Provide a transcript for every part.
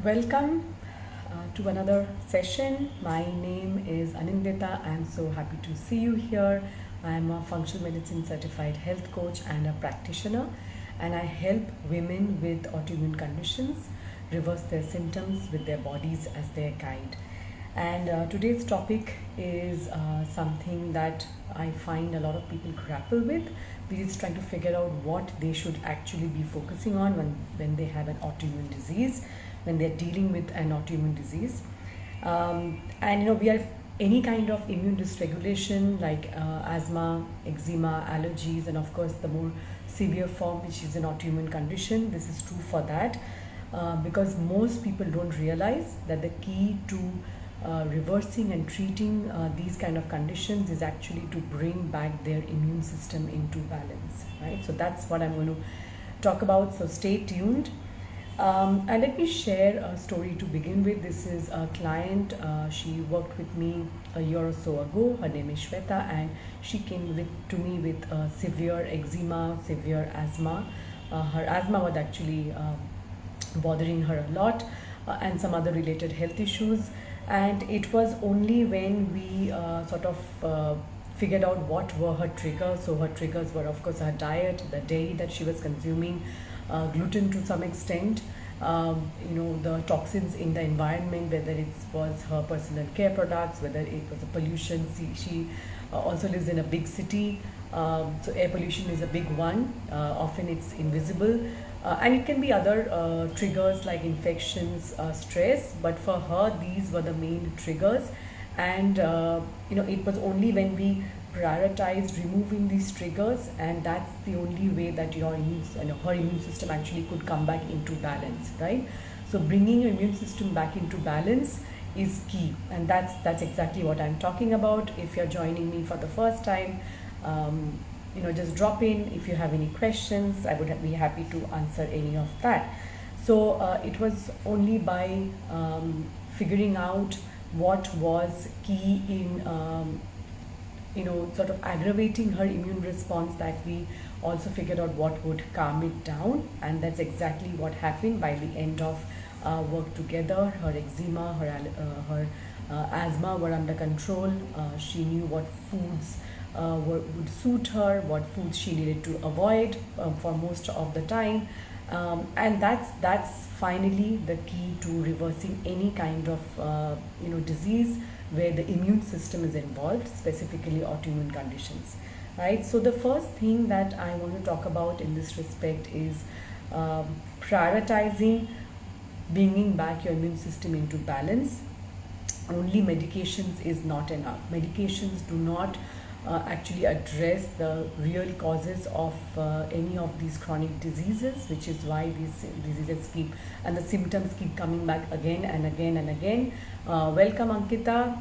Welcome to another session. My name is Anindita. I'm so happy to see you here. I'm a functional medicine certified health coach and a practitioner, and I help women with autoimmune conditions reverse their symptoms with their bodies as their guide. And today's topic is something that I find a lot of people grapple with, which is trying to figure out what they should actually be focusing on when they have an autoimmune disease, when they're dealing with an autoimmune disease. We have any kind of immune dysregulation like asthma, eczema, allergies, and of course the more severe form, which is an autoimmune condition. This is true for that because most people don't realize that the key to reversing and treating these kind of conditions is actually to bring back their immune system into balance, right? So that's what I'm going to talk about. So stay tuned. And let me share a story to begin with. This is a client. She worked with me a year or so ago. Her name is Shweta, and she came to me with severe eczema, severe asthma. Her asthma was actually bothering her a lot, and some other related health issues. And it was only when we figured out what were her triggers. So her triggers were, of course, her diet, the dairy that she was consuming, gluten to some extent, the toxins in the environment, whether it was her personal care products, whether it was a pollution. She also lives in a big city, so air pollution is a big one. Often it's invisible. And it can be other triggers like infections, stress, but for her these were the main triggers. And it was only when we prioritized removing these triggers, and that's the only way that her immune system actually could come back into balance, right? So bringing your immune system back into balance is key, and that's exactly what I'm talking about. If you're joining me for the first time, just drop in. If you have any questions, I would be happy to answer any of that. So it was only by figuring out what was key in aggravating her immune response that we also figured out what would calm it down, and that's exactly what happened. By the end of work together, her eczema, her asthma were under control. She knew what foods would suit her, what foods she needed to avoid for most of the time, and that's finally the key to reversing any kind of disease where the immune system is involved, specifically autoimmune conditions, right? So the first thing that I want to talk about in this respect is prioritizing bringing back your immune system into balance. Only medications is not enough. Medications do not actually address the real causes of any of these chronic diseases, which is why these diseases keep and the symptoms keep coming back again and again and again. Welcome, Ankita.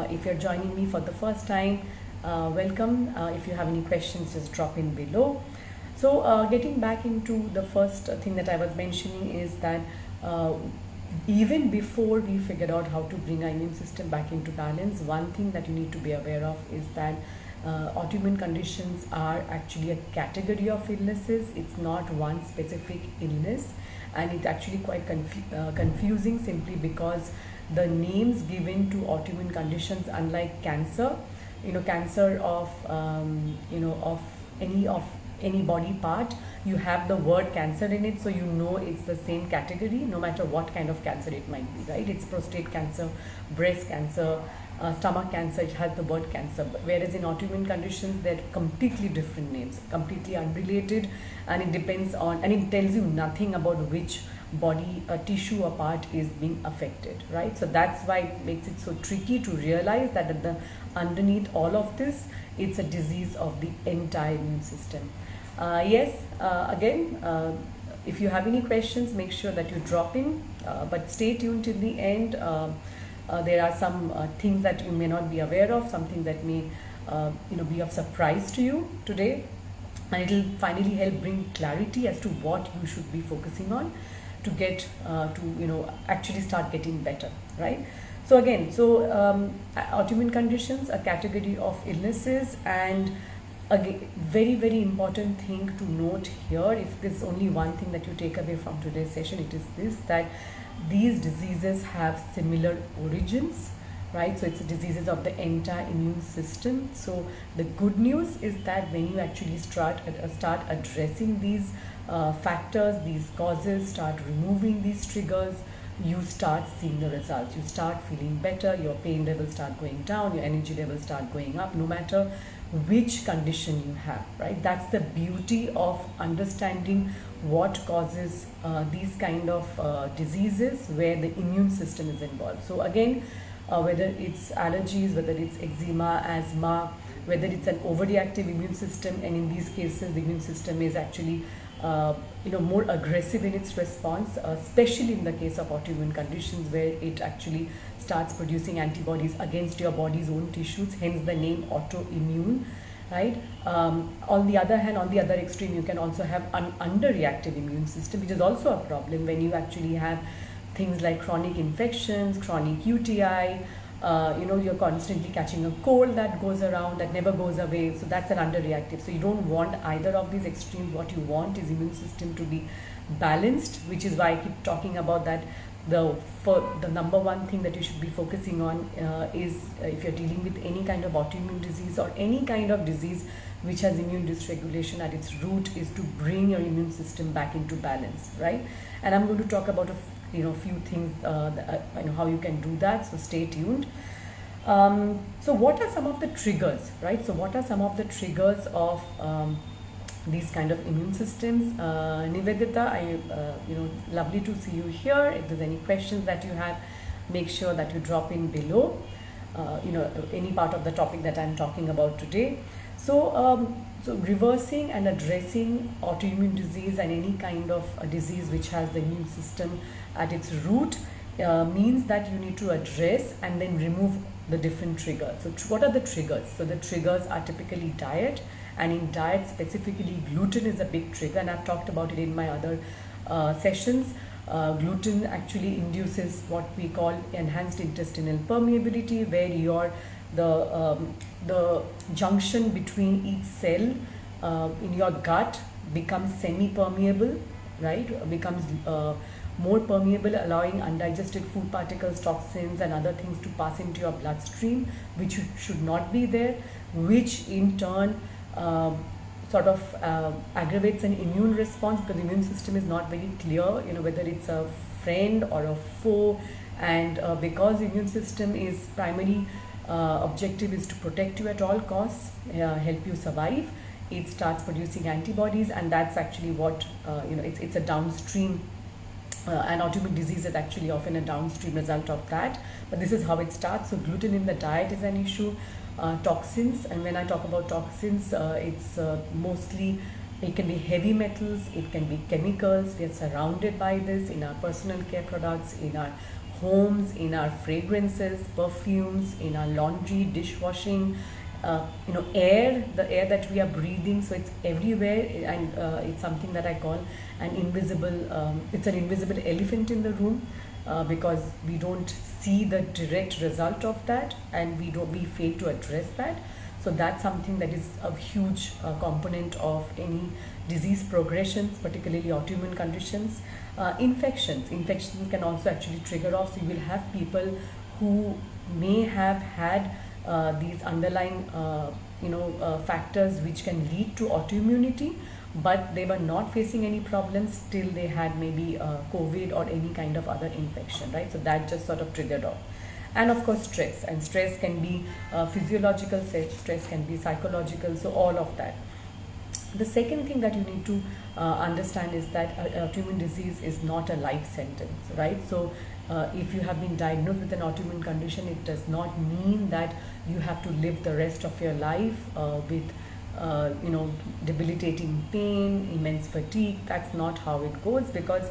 If you're joining me for the first time, welcome. If you have any questions, just drop in below. So getting back into the first thing that I was mentioning is that even before we figured out how to bring our immune system back into balance, one thing that you need to be aware of is that autoimmune conditions are actually a category of illnesses. It's not one specific illness, and it's actually quite confusing simply because the names given to autoimmune conditions, unlike cancer, cancer of any body part, you have the word cancer in it, so it's the same category no matter what kind of cancer it might be, right? It's prostate cancer, breast cancer, stomach cancer, it has the word cancer. Whereas in autoimmune conditions, they're completely different names, completely unrelated, and it depends on, and it tells you nothing about which body tissue or part is being affected, right? So that's why it makes it so tricky to realize that underneath all of this, it's a disease of the entire immune system. If you have any questions, make sure that you drop in, but stay tuned till the end. There are some things that you may not be aware of, something that may be of surprise to you today, and it will finally help bring clarity as to what you should be focusing on to get actually start getting better, right? So autoimmune conditions, a category of illnesses, and again, very, very important thing to note here, if there's only one thing that you take away from today's session, it is this, that these diseases have similar origins, right? So it's diseases of the entire immune system. So the good news is that when you actually start addressing these factors, these causes, start removing these triggers, you start seeing the results. You start feeling better, your pain levels start going down, your energy levels start going up, no matter which condition you have, right? That's the beauty of understanding what causes these kind of diseases where the immune system is involved. So again, whether it's allergies, whether it's eczema, asthma, whether it's an overreactive immune system, and in these cases the immune system is actually more aggressive in its response, especially in the case of autoimmune conditions where it actually starts producing antibodies against your body's own tissues, hence the name autoimmune, right? On the other hand, on the other extreme, you can also have an underreactive immune system, which is also a problem when you actually have things like chronic infections, chronic UTI, you're constantly catching a cold that goes around, that never goes away. So that's an underreactive. So you don't want either of these extremes. What you want is immune system to be balanced, which is why I keep talking about that. The number one thing that you should be focusing on is if you're dealing with any kind of autoimmune disease or any kind of disease which has immune dysregulation at its root, is to bring your immune system back into balance, right? And I'm going to talk about few things, how you can do that, so stay tuned. So what are some of the triggers, right? So what are some of the triggers of these kind of immune systems? Nivedita, lovely to see you here. If there's any questions that you have, make sure that you drop in below, any part of the topic that I'm talking about today. So reversing and addressing autoimmune disease and any kind of a disease which has the immune system at its root means that you need to address and then remove the different triggers. So what are the triggers? So the triggers are typically diet, and in diet specifically gluten is a big trigger, and I've talked about it in my other sessions. Gluten actually induces what we call enhanced intestinal permeability, where the junction between each cell in your gut becomes semi-permeable, right? Becomes more permeable, allowing undigested food particles, toxins and other things to pass into your bloodstream, which should not be there, which in turn aggravates an immune response, because the immune system is not very clear, whether it's a friend or a foe. And because the immune system is primary objective is to protect you at all costs, help you survive, it starts producing antibodies, and that's actually what it's a downstream, and autoimmune disease is actually often a downstream result of that. But this is how it starts. So gluten in the diet is an issue. Toxins, and when I talk about toxins, it's mostly, it can be heavy metals, it can be chemicals. We are surrounded by this in our personal care products, in our homes, in our fragrances, perfumes, in our laundry, dishwashing, air, the air that we are breathing. So it's everywhere, and it's something that I call an invisible, it's an invisible elephant in the room, because we don't see the direct result of that, and we fail to address that. So that's something that is a huge component of any disease progressions, particularly autoimmune conditions. Infections can also actually trigger off. So you will have people who may have had these underlying factors which can lead to autoimmunity, but they were not facing any problems till they had maybe COVID or any kind of other infection, right? So that just sort of triggered off. And of course stress, and stress can be physiological, stress can be psychological, so all of that. The second thing that you need to understand is that autoimmune disease is not a life sentence, right? So if you have been diagnosed with an autoimmune condition, it does not mean that you have to live the rest of your life with debilitating pain, immense fatigue. That's not how it goes, because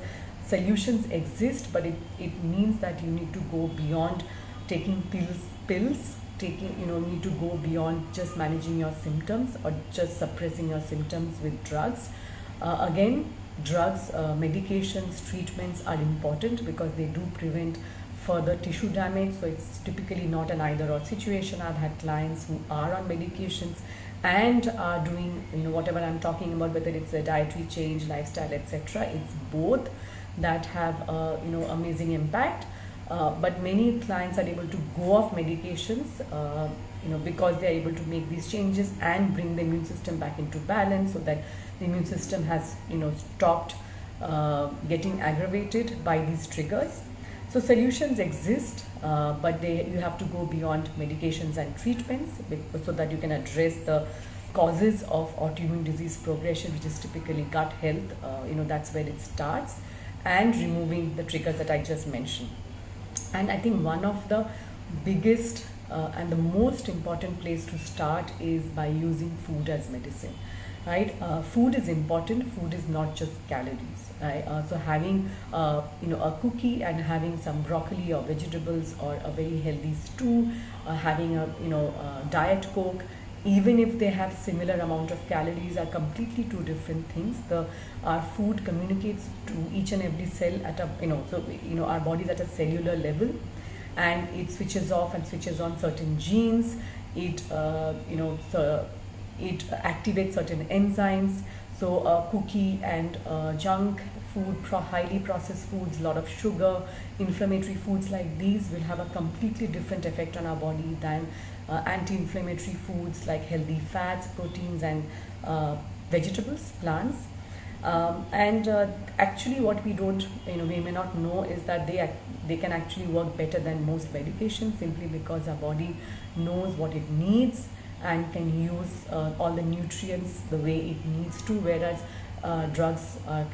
solutions exist, but it means that you need to go beyond taking pills, need to go beyond just managing your symptoms or just suppressing your symptoms with drugs. Again, drugs, medications, treatments are important because they do prevent further tissue damage. So it's typically not an either or situation. I've had clients who are on medications and are doing, whatever I'm talking about, whether it's a dietary change, lifestyle, etc. It's both that have amazing impact. But many clients are able to go off medications, because they're able to make these changes and bring the immune system back into balance, so that the immune system has, stopped getting aggravated by these triggers. So solutions exist, but you have to go beyond medications and treatments so that you can address the causes of autoimmune disease progression, which is typically gut health. That's where it starts, and removing the triggers that I just mentioned. And I think one of the biggest and the most important place to start is by using food as medicine, right? Food is important. Food is not just calories, right? So having a cookie and having some broccoli or vegetables, or a very healthy stew, having a diet Coke, even if they have similar amount of calories, are completely two different things. Our food communicates to each and every cell at a our bodies at a cellular level, and it switches off and switches on certain genes. It it activates certain enzymes. So cookie and junk food, highly processed foods, a lot of sugar, inflammatory foods like these will have a completely different effect on our body than anti-inflammatory foods like healthy fats, proteins, and vegetables, plants. Actually, what we may not know is that they can actually work better than most medications, simply because our body knows what it needs and can use all the nutrients the way it needs to, whereas drugs are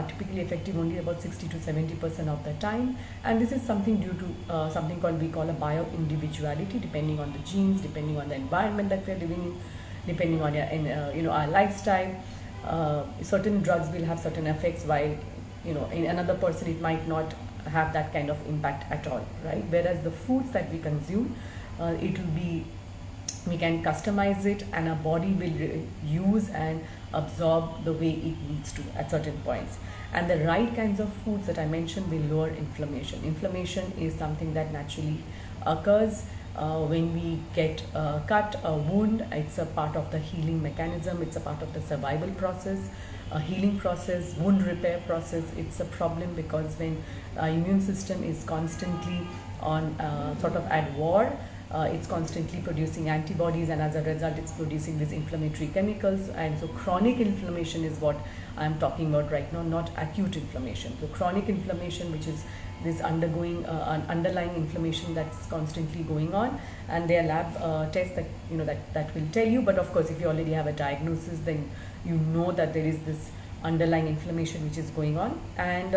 typically effective only about 60 to 70% of the time. And this is something due to something we call a bio-individuality, depending on the genes, depending on the environment that we are living in, depending on our lifestyle. Certain drugs will have certain effects, while in another person it might not have that kind of impact at all, right? Whereas the foods that we consume, we can customize it, and our body will use and absorb the way it needs to at certain points. And the right kinds of foods that I mentioned will lower inflammation. Inflammation is something that naturally occurs when we get a cut, a wound. It's a part of the healing mechanism. It's a part of the survival process, a healing process, wound repair process. It's a problem because when our immune system is constantly on sort of at war, it's constantly producing antibodies, and as a result it's producing these inflammatory chemicals. And so chronic inflammation is what I'm talking about right now, not acute inflammation. So chronic inflammation, which is this undergoing an underlying inflammation that's constantly going on, and there are lab tests that will tell you. But of course, if you already have a diagnosis, then you know that there is this underlying inflammation which is going on. And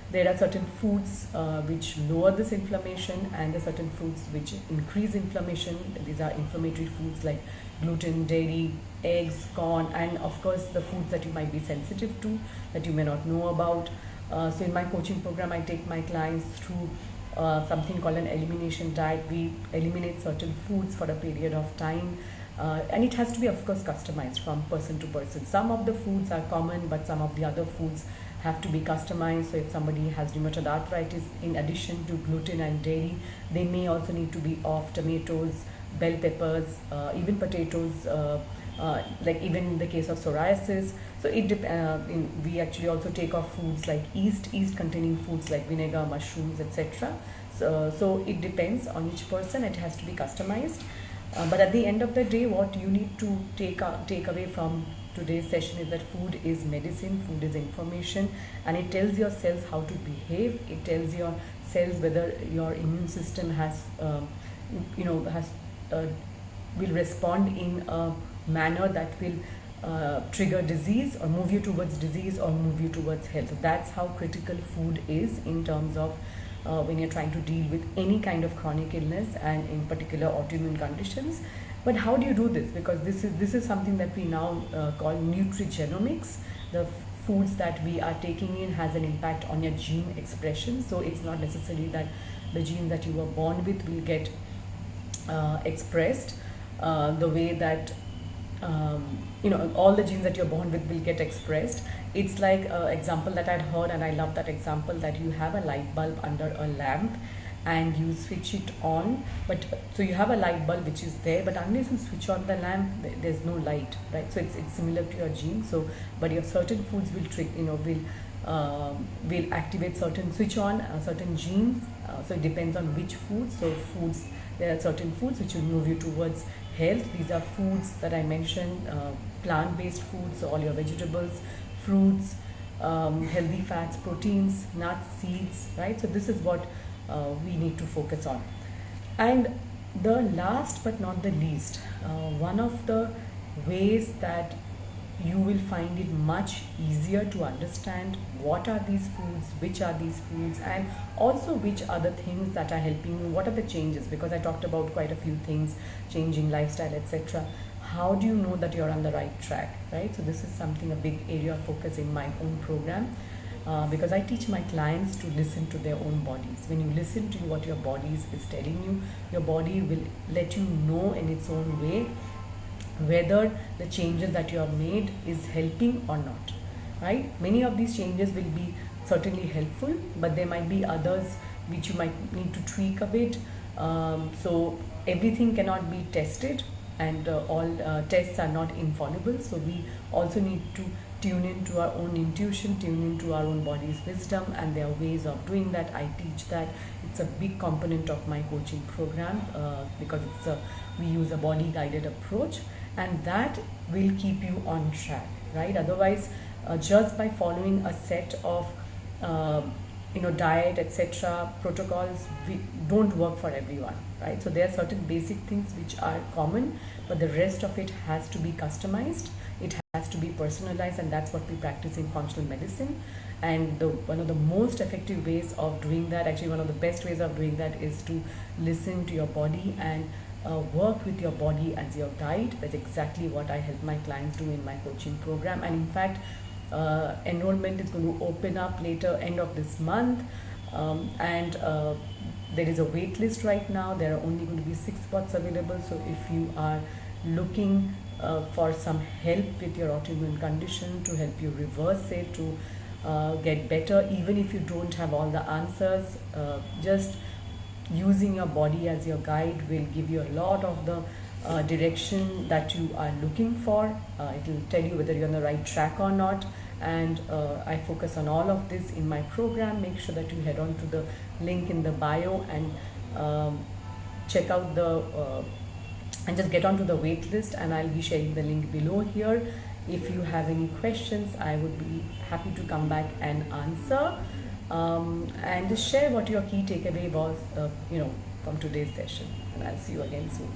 there are certain foods which lower this inflammation, and there are certain foods which increase inflammation. These are inflammatory foods like gluten, dairy, eggs, corn, and of course the foods that you might be sensitive to, that you may not know about. So in my coaching program, I take my clients through something called an elimination diet. We eliminate certain foods for a period of time. And it has to be, of course, customized from person to person. Some of the foods are common, but some of the other foods have to be customized. So if somebody has rheumatoid arthritis, in addition to gluten and dairy, they may also need to be off tomatoes, bell peppers, even potatoes, like even in the case of psoriasis. So we actually also take off foods like yeast containing foods like vinegar, mushrooms, etc. So it depends on each person. It has to be customized. But at the end of the day, what you need to take away from today's session is that food is medicine, food is information, and it tells your cells how to behave. It tells your cells whether your immune system will respond in a manner that will trigger disease or move you towards disease or move you towards health. That's how critical food is in terms of when you're trying to deal with any kind of chronic illness, and in particular autoimmune conditions. But how do you do this? Because this is something that we now call nutrigenomics. The foods that we are taking in has an impact on your gene expression. So it's not necessarily that the gene that you were born with will get expressed the way that all the genes that you're born with will get expressed. It's like an example that I'd heard, and I love that example, that you have a light bulb under a lamp, and you switch it on. But so you have a light bulb which is there, but unless you switch on the lamp, there's no light, right? So it's similar to your gene. So but your certain foods will will activate certain, switch on certain genes. So it depends on which foods. So foods, there are certain foods which will move you towards health. These are foods that I mentioned, plant-based foods, so all your vegetables, fruits, healthy fats, proteins, nuts, seeds, right? So this is what we need to focus on. And the last but not the least, one of the ways that you will find it much easier to understand what are these foods, which are these foods, and also which are the things that are helping you, what are the changes, because I talked about quite a few things, changing lifestyle, etc. How do you know that you're on the right track, right? So this is something, a big area of focus in my own program, because I teach my clients to listen to their own bodies. When you listen to what your body is telling you, your body will let you know in its own way whether the changes that you have made is helping or not, right? Many of these changes will be certainly helpful, but there might be others which you might need to tweak a bit. So everything cannot be tested, and all tests are not infallible. So we also need to tune into our own intuition, tune into our own body's wisdom, and there are ways of doing that. I teach that. It's a big component of my coaching program, because we use a body guided approach, and that will keep you on track, right? Otherwise, just by following a set of diet, etc., protocols, we don't work for everyone, right? So there are certain basic things which are common, but the rest of it has to be customized, it has to be personalized, and that's what we practice in functional medicine. And one of the most effective ways of doing that, actually one of the best ways of doing that, is to listen to your body and work with your body as your guide. That's exactly what I help my clients do in my coaching program. And in fact, enrollment is going to open up later, end of this month, and there is a wait list right now. There are only going to be 6 spots available. So if you are looking for some help with your autoimmune condition, to help you reverse it, to get better, even if you don't have all the answers, just using your body as your guide will give you a lot of the direction that you are looking for. It will tell you whether you're on the right track or not, and I focus on all of this in my program. Make sure that you head on to the link in the bio and check out and just get onto the wait list, and I'll be sharing the link below here. If you have any questions, I would be happy to come back and answer, and just share what your key takeaway was from today's session, and I'll see you again soon.